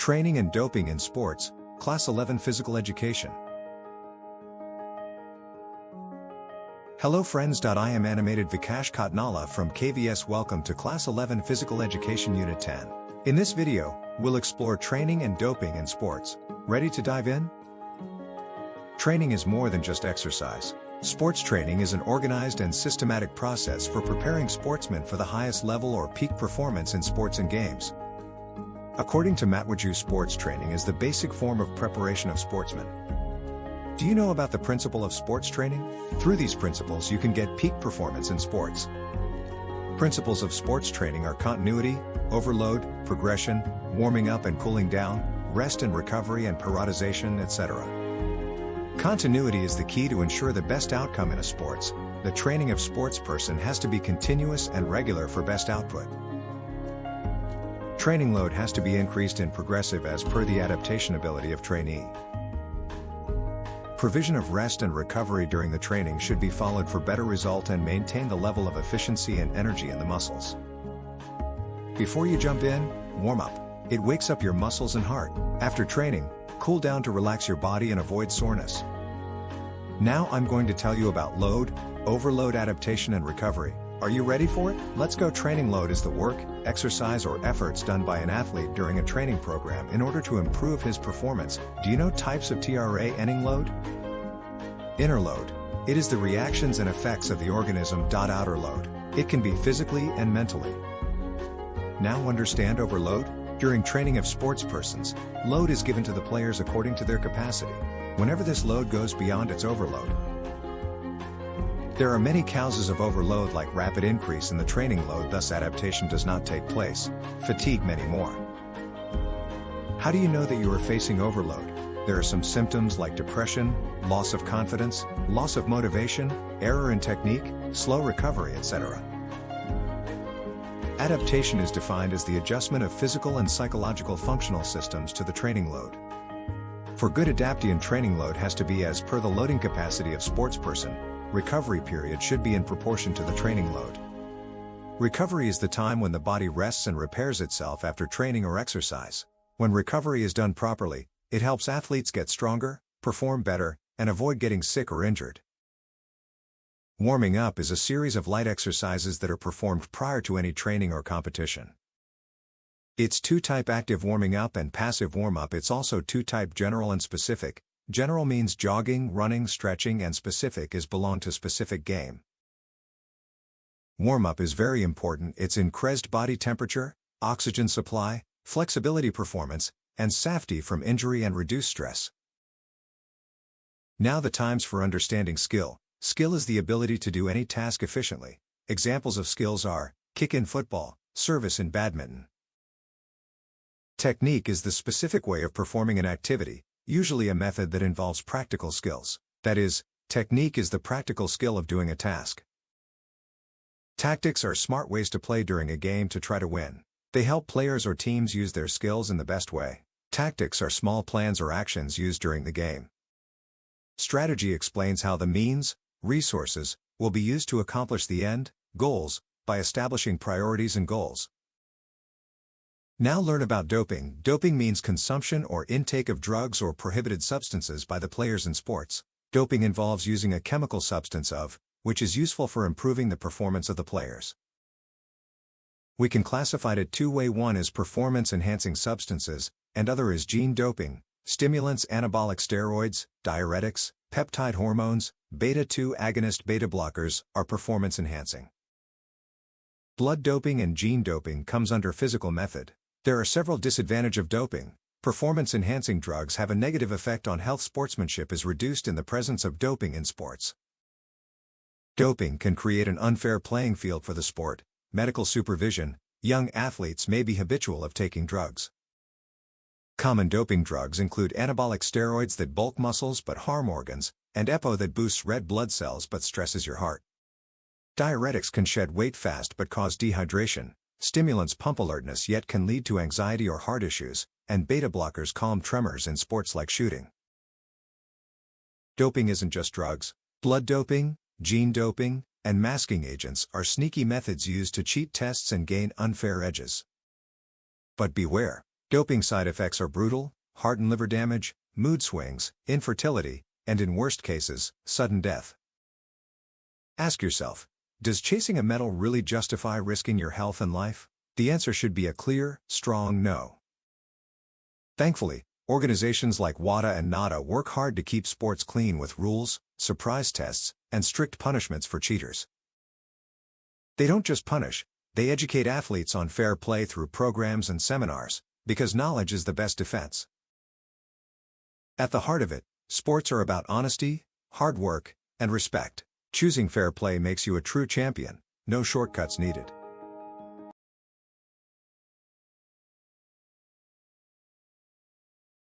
Training and Doping in Sports, Class 11 Physical Education. Hello friends. I am Animated Vikash Kotnala from KVS. Welcome to Class 11 Physical Education Unit 10. In this video, we'll explore training and doping in sports. Ready to dive in? Training is more than just exercise. Sports training is an organized and systematic process for preparing sportsmen for the highest level or peak performance in sports and games. According to Matwaju, sports training is the basic form of preparation of sportsmen. Do you know about the principle of sports training? Through these principles you can get peak performance in sports. Principles of sports training are continuity, overload, progression, warming up and cooling down, rest and recovery and periodization, etc. Continuity is the key to ensure the best outcome in a sports. The training of sports person has to be continuous and regular for best output. Training load has to be increased and progressive as per the adaptation ability of trainee. Provision of rest and recovery during the training should be followed for better result and maintain the level of efficiency and energy in the muscles. Before you jump in, warm up. It wakes up your muscles and heart. After training, cool down to relax your body and avoid soreness. Now I'm going to tell you about load, overload adaptation and recovery. Are you ready for it? Let's go. Training load is the work, exercise or efforts done by an athlete during a training program in order to improve his performance. Do you know types of TRA-ending load? Inner load. It is the reactions and effects of the organism. Outer load. It can be physically and mentally. Now understand overload? During training of sports persons, load is given to the players according to their capacity. Whenever this load goes beyond its overload, there are many causes of overload like rapid increase in the training load, thus adaptation does not take place, fatigue, many more. How do you know that you are facing overload? There are some symptoms like depression, loss of confidence, loss of motivation, error in technique, slow recovery, etc. Adaptation is defined as the adjustment of physical and psychological functional systems to the training load. For good adaptation, training load has to be as per the loading capacity of sports person. Recovery period should be in proportion to the training load. Recovery is the time when the body rests and repairs itself after training or exercise. When recovery is done properly, it helps athletes get stronger, perform better, and avoid getting sick or injured. Warming up is a series of light exercises that are performed prior to any training or competition. It's two-type: active warming up and passive warm-up. It's also two-type: general and specific. General means jogging, running, stretching, and specific is belong to specific game. Warm-up is very important. It's increased body temperature, oxygen supply, flexibility, performance, and safety from injury and reduce stress. Now the times for understanding skill. Skill is the ability to do any task efficiently. Examples of skills are kick in football, service in badminton. Technique is the specific way of performing an activity, usually a method that involves practical skills. That is, technique is the practical skill of doing a task. Tactics are smart ways to play during a game to try to win. They help players or teams use their skills in the best way. Tactics are small plans or actions used during the game. Strategy explains how the means, resources, will be used to accomplish the end, goals, by establishing priorities and goals. Now learn about doping. Doping means consumption or intake of drugs or prohibited substances by the players in sports. Doping involves using a chemical substance which is useful for improving the performance of the players. We can classify it two-way. One is performance-enhancing substances, and other is gene doping. Stimulants, anabolic steroids, diuretics, peptide hormones, beta-2 agonist beta blockers are performance-enhancing. Blood doping and gene doping comes under physical method. There are several disadvantages of doping. Performance-enhancing drugs have a negative effect on health. Sportsmanship is reduced in the presence of doping in sports. Doping can create an unfair playing field for the sport. Medical supervision. Young athletes may be habitual of taking drugs. Common doping drugs include anabolic steroids that bulk muscles but harm organs, and EPO that boosts red blood cells but stresses your heart. Diuretics can shed weight fast but cause dehydration. Stimulants pump alertness yet can lead to anxiety or heart issues, and beta blockers calm tremors in sports like shooting. Doping isn't just drugs. Blood doping, gene doping, and masking agents are sneaky methods used to cheat tests and gain unfair edges. But beware. Doping side effects are brutal: heart and liver damage, mood swings, infertility, and in worst cases, sudden death. Ask yourself, does chasing a medal really justify risking your health and life? The answer should be a clear, strong no. Thankfully, organizations like WADA and NADA work hard to keep sports clean with rules, surprise tests, and strict punishments for cheaters. They don't just punish, they educate athletes on fair play through programs and seminars, because knowledge is the best defense. At the heart of it, sports are about honesty, hard work, and respect. Choosing fair play makes you a true champion, no shortcuts needed.